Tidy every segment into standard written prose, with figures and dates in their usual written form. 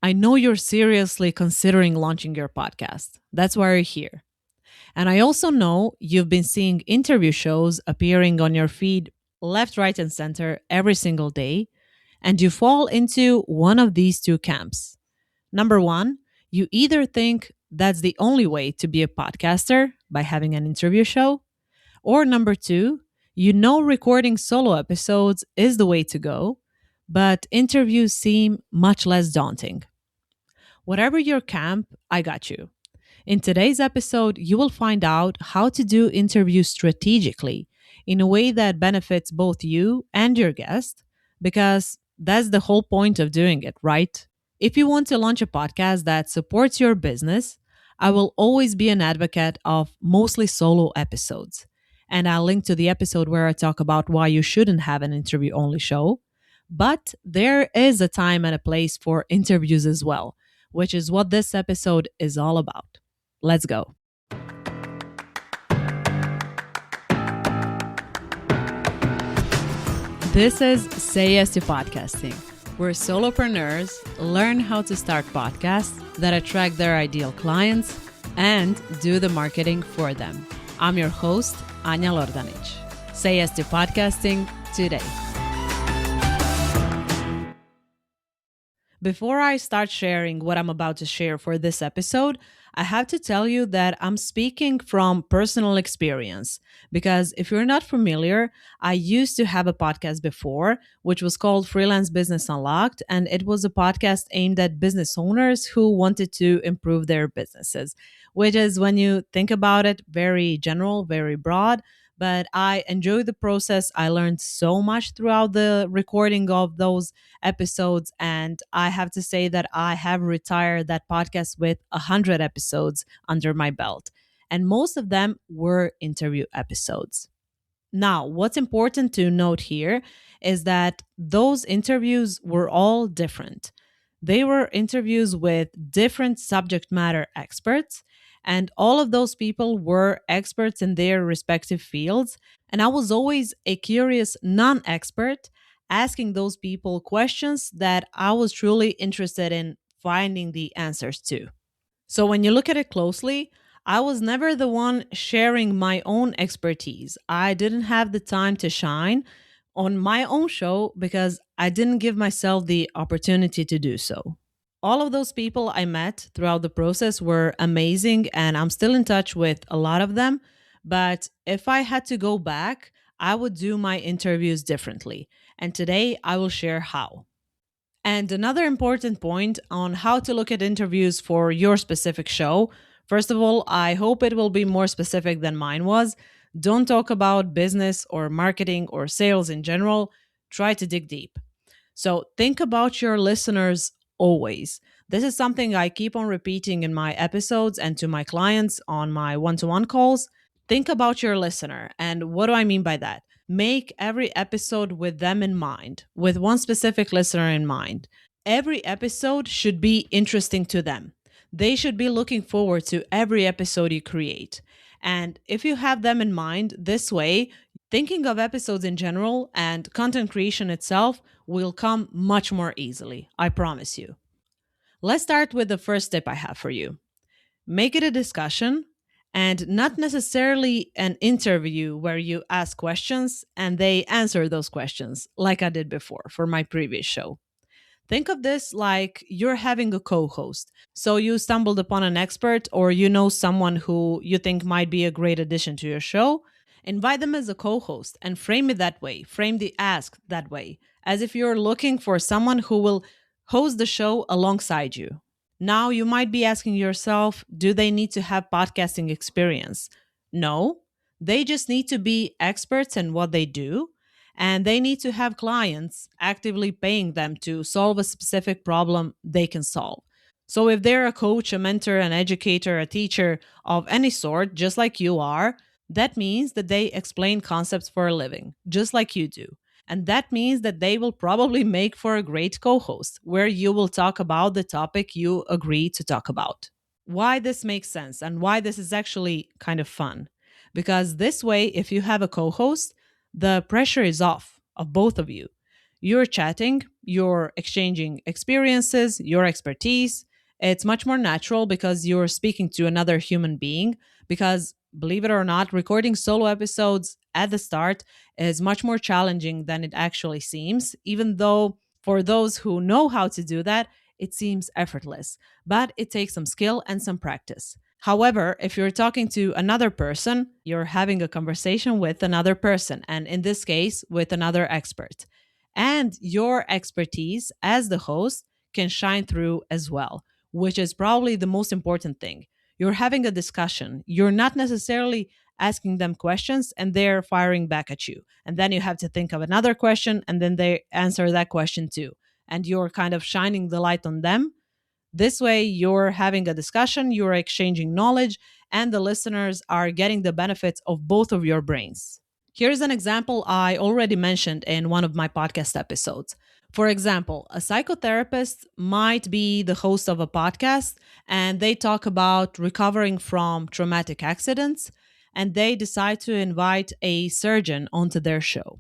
I know you're seriously considering launching your podcast. That's why you're here. And I also know you've been seeing interview shows appearing on your feed left, right, and center every single day, and you fall into one of these two camps. Number one, you either think that's the only way to be a podcaster by having an interview show, or number two, you know recording solo episodes is the way to go, but interviews seem much less daunting. Whatever your camp, I got you. In today's episode, you will find out how to do interviews strategically in a way that benefits both you and your guest, because that's the whole point of doing it, right? If you want to launch a podcast that supports your business, I will always be an advocate of mostly solo episodes. And I'll link to the episode where I talk about why you shouldn't have an interview only show. But there is a time and a place for interviews as well, which is what this episode is all about. Let's go. This is Say Yes to Podcasting, where solopreneurs learn how to start podcasts that attract their ideal clients and do the marketing for them. I'm your host, Anja Lordanic. Say Yes to Podcasting today. Before I start sharing what I'm about to share for this episode, I have to tell you that I'm speaking from personal experience because if you're not familiar, I used to have a podcast before, which was called Freelance Business Unlocked, and it was a podcast aimed at business owners who wanted to improve their businesses, which is, when you think about it, very general, very broad. But I enjoyed the process. I learned so much throughout the recording of those episodes. And I have to say that I have retired that podcast with 100 episodes under my belt. And most of them were interview episodes. Now, what's important to note here is that those interviews were all different. They were interviews with different subject matter experts, and all of those people were experts in their respective fields. And I was always a curious non expert asking those people questions that I was truly interested in finding the answers to. So when you look at it closely, I was never the one sharing my own expertise. I didn't have the time to shine on my own show because I didn't give myself the opportunity to do so. All of those people I met throughout the process were amazing, and I'm still in touch with a lot of them. But if I had to go back, I would do my interviews differently. And today I will share how. And another important point on how to look at interviews for your specific show. First of all, I hope it will be more specific than mine was. Don't talk about business or marketing or sales in general. Try to dig deep. So think about your listeners always. This is something I keep on repeating in my episodes and to my clients on my one-to-one calls. Think about your listener. And what do I mean by that? Make every episode with them in mind, with one specific listener in mind. Every episode should be interesting to them. They should be looking forward to every episode you create. And if you have them in mind this way, thinking of episodes in general and content creation itself will come much more easily. I promise you. Let's start with the first tip I have for you. Make it a discussion and not necessarily an interview where you ask questions and they answer those questions like I did before for my previous show. Think of this like you're having a co host. So you stumbled upon an expert or you know someone who you think might be a great addition to your show. Invite them as a co host and frame it that way. Frame the ask that way, as if you're looking for someone who will host the show alongside you. Now, you might be asking yourself, do they need to have podcasting experience? No, they just need to be experts in what they do, and they need to have clients actively paying them to solve a specific problem they can solve. So, if they're a coach, a mentor, an educator, a teacher of any sort, just like you are, that means that they explain concepts for a living, just like you do. And that means that they will probably make for a great co host where you will talk about the topic you agree to talk about. Why this makes sense and why this is actually kind of fun. Because this way, if you have a co host, the pressure is off of both of you. You're chatting, you're exchanging experiences, your expertise. It's much more natural because you're speaking to another human being. Because, believe it or not, recording solo episodes at the start is much more challenging than it actually seems, even though for those who know how to do that, it seems effortless. But it takes some skill and some practice. However, if you're talking to another person, you're having a conversation with another person, and in this case, with another expert. And your expertise as the host can shine through as well, which is probably the most important thing. You're having a discussion, you're not necessarily asking them questions and they're firing back at you. And then you have to think of another question and then they answer that question too. And you're kind of shining the light on them. This way, you're having a discussion, you're exchanging knowledge, and the listeners are getting the benefits of both of your brains. Here's an example I already mentioned in one of my podcast episodes. For example, a psychotherapist might be the host of a podcast and they talk about recovering from traumatic accidents, and they decide to invite a surgeon onto their show.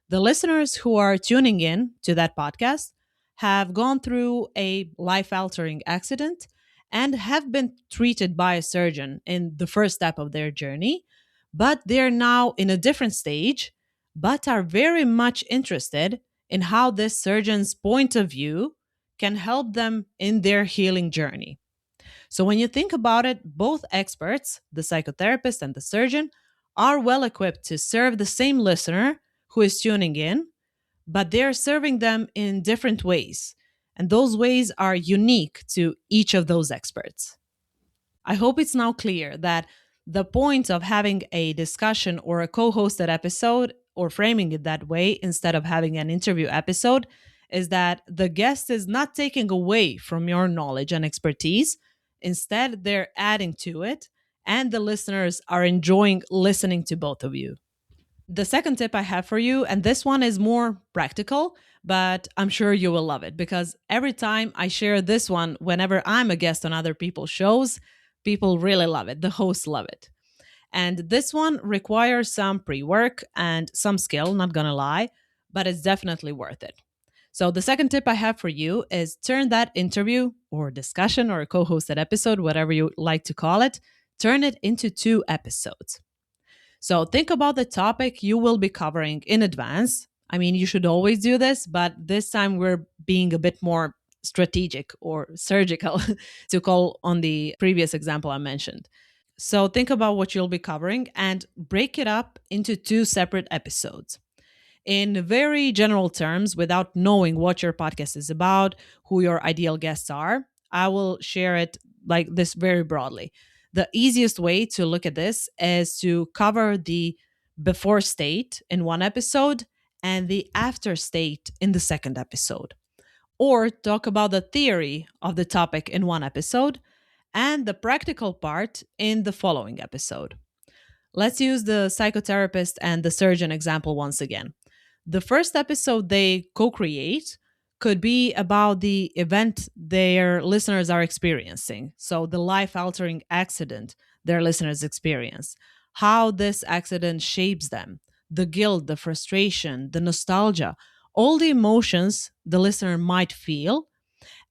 The listeners who are tuning in to that podcast have gone through a life altering accident and have been treated by a surgeon in the first step of their journey, but they're now in a different stage, but are very much interested in how this surgeon's point of view can help them in their healing journey. So, when you think about it, both experts, the psychotherapist and the surgeon, are well equipped to serve the same listener who is tuning in, but they're serving them in different ways. And those ways are unique to each of those experts. I hope it's now clear that the point of having a discussion or a co hosted episode, or framing it that way instead of having an interview episode, is that the guest is not taking away from your knowledge and expertise. Instead, they're adding to it, and the listeners are enjoying listening to both of you. The second tip I have for you, and this one is more practical, but I'm sure you will love it because every time I share this one, whenever I'm a guest on other people's shows, people really love it. The hosts love it. And this one requires some pre work and some skill, not gonna lie, but it's definitely worth it. So, the second tip I have for you is turn that interview or discussion or co hosted episode, whatever you like to call it, turn it into 2 episodes. So think about the topic you will be covering in advance. I mean, you should always do this, but this time we're being a bit more strategic or surgical to call on the previous example I mentioned. So think about what you'll be covering and break it up into 2 separate episodes. In very general terms, without knowing what your podcast is about, who your ideal guests are, I will share it like this very broadly. The easiest way to look at this is to cover the before state in one episode and the after state in the second episode, or talk about the theory of the topic in one episode and the practical part in the following episode. Let's use the psychotherapist and the surgeon example once again. The first episode they co create could be about the event their listeners are experiencing. So, the life altering accident their listeners experience, how this accident shapes them, the guilt, the frustration, the nostalgia, all the emotions the listener might feel.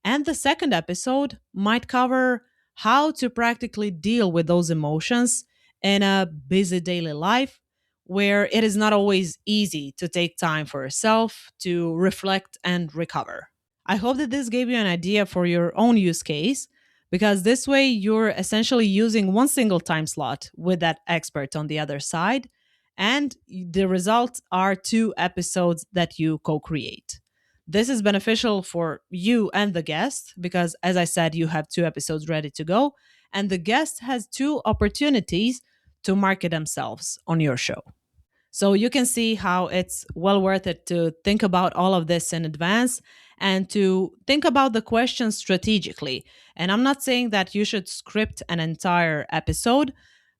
And the second episode might cover how to practically deal with those emotions in a busy daily life where it is not always easy to take time for yourself to reflect and recover. I hope that this gave you an idea for your own use case because this way you're essentially using one single time slot with that expert on the other side, and the results are 2 episodes that you co create. This is beneficial for you and the guest because, as I said, you have 2 episodes ready to go, and the guest has 2 opportunities to market themselves on your show. So you can see how it's well worth it to think about all of this in advance and to think about the questions strategically. And I'm not saying that you should script an entire episode,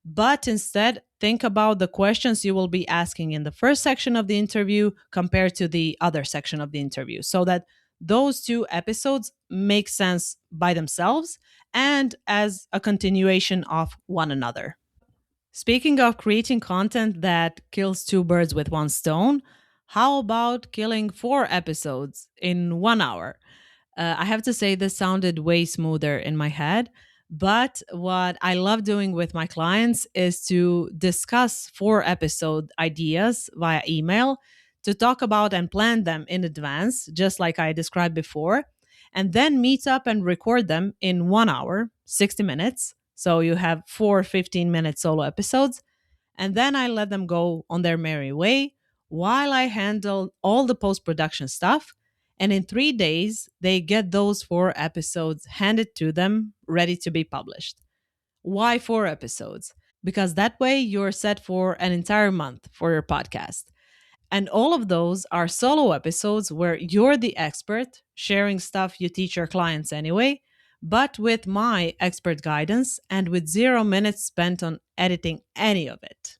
but instead think about the questions you will be asking in the first section of the interview compared to the other section of the interview so that those 2 episodes make sense by themselves and as a continuation of one another. Speaking of creating content that kills 2 birds with one stone, How about killing 4 episodes in 1 hour? I have to say, this sounded way smoother in my head. But what I love doing with my clients is to discuss 4 episode ideas via email, to talk about and plan them in advance, just like I described before, and then meet up and record them in 1 hour, 60 minutes. So you have 4 15-minute solo episodes, and then I let them go on their merry way while I handle all the post production stuff. And in 3 days, they get those 4 episodes handed to them, ready to be published. Why 4 episodes? Because that way you're set for an entire month for your podcast. And all of those are solo episodes where you're the expert, sharing stuff you teach your clients anyway, but with my expert guidance and with 0 minutes spent on editing any of it.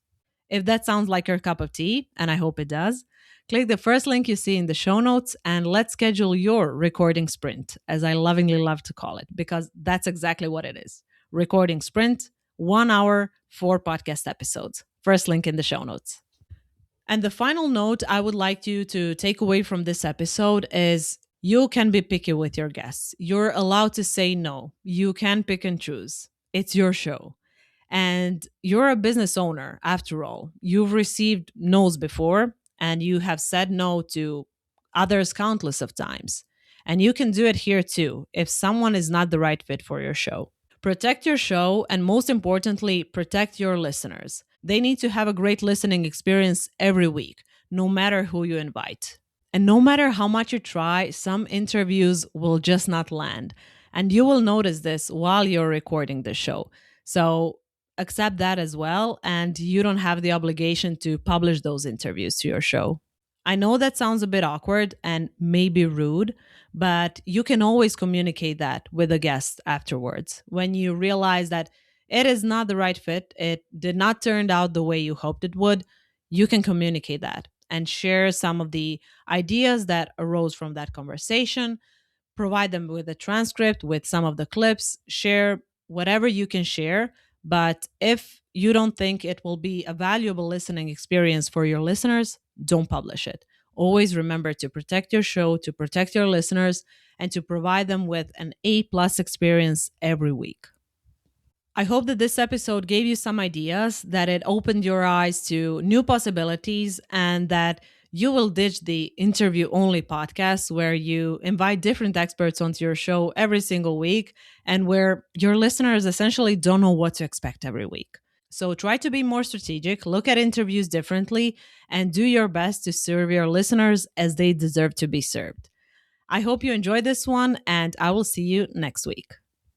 If that sounds like your cup of tea, and I hope it does, click the first link you see in the show notes and let's schedule your recording sprint, as I lovingly love to call it, because that's exactly what it is. Recording sprint, 1 hour, 4 podcast episodes. First link in the show notes. And the final note I would like you to take away from this episode is you can be picky with your guests. You're allowed to say no. You can pick and choose. It's your show. And you're a business owner, after all. You've received no's before, and you have said no to others countless of times. And you can do it here too if someone is not the right fit for your show. Protect your show, and most importantly, protect your listeners. They need to have a great listening experience every week, no matter who you invite. And no matter how much you try, some interviews will just not land. And you will notice this while you're recording the show. So accept that as well. And you don't have the obligation to publish those interviews to your show. I know that sounds a bit awkward and maybe rude, but you can always communicate that with a guest afterwards. When you realize that it is not the right fit, it did not turn out the way you hoped it would, you can communicate that and share some of the ideas that arose from that conversation, provide them with a transcript, with some of the clips, share whatever you can share. But if you don't think it will be a valuable listening experience for your listeners, don't publish it. Always remember to protect your show, to protect your listeners, and to provide them with an A+ experience every week. I hope that this episode gave you some ideas, that it opened your eyes to new possibilities, and that you will ditch the interview only podcast where you invite different experts onto your show every single week and where your listeners essentially don't know what to expect every week. So try to be more strategic, look at interviews differently, and do your best to serve your listeners as they deserve to be served. I hope you enjoyed this one, and I will see you next week.